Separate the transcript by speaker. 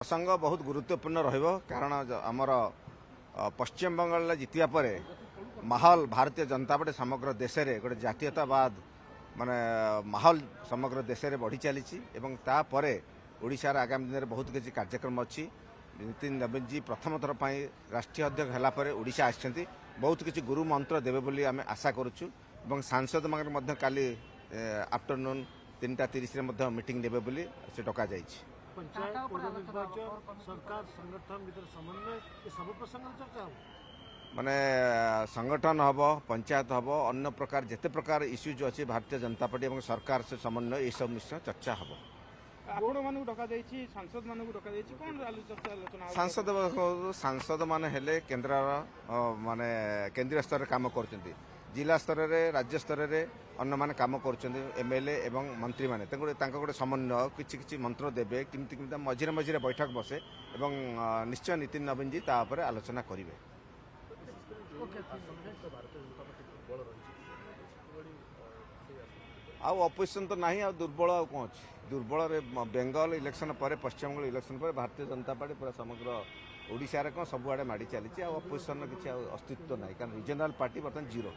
Speaker 1: प्रसंग बहुत गुरुत्वपूर्ण कारण आमर पश्चिम बंगाल जितिया पर माहौल भारतीय जनता पार्टी समग्र देश में गोटे जातीयतावाद माने माहौल समग्र देश में बढ़ी चली ओडिशार आगामी दिन में बहुत किसी कार्यक्रम अच्छी नितिन नवीन जी प्रथम थर पर राष्ट्रीय अध्यक्ष है ओडिशा आसछंती बहुत किसी गुरु मंत्र देवे बोली आम आशा करुँ सांसद मान काली आफ्टरनून 3:30 मीटिंग देवे बोली से डका जाइए।
Speaker 2: पंचायत निर्वाचन सरकार संगठन भीतर समन्वय ये सब प्रसंग चर्चा हो
Speaker 1: माने संगठन हम पंचायत हम अन्य प्रकार जिते प्रकार इश्यूज अच्छी भारतीय जनता पार्टी और सरकार से समन्वय ये सब निश्चय चर्चा हम। सांसद माने हेले केंद्र माने केंद्रीय स्तर काम कर जिला स्तर में राज्य स्तर में अन्य माने काम करमएलए एवं मंत्री माने गोटे समन्वय किसी मंत्र देवे किमती मझे मझे बैठक बसे एवं निश्चय नितिन नवीन जी तापर आलोचना करेंगे। अपोजिशन तो ना दुर्बल कौन अच्छे दुर्बल बेंगल इलेक्शन पर पश्चिम बंगाल इलेक्शन पर भारतीय जनता पार्टी पूरा समग्र ओडिशा कौन सबुआड़े माड़ी चली अपोजिशन किसी अस्तित्व ना कारण रिजनल पार्टी बर्तमान जीरो।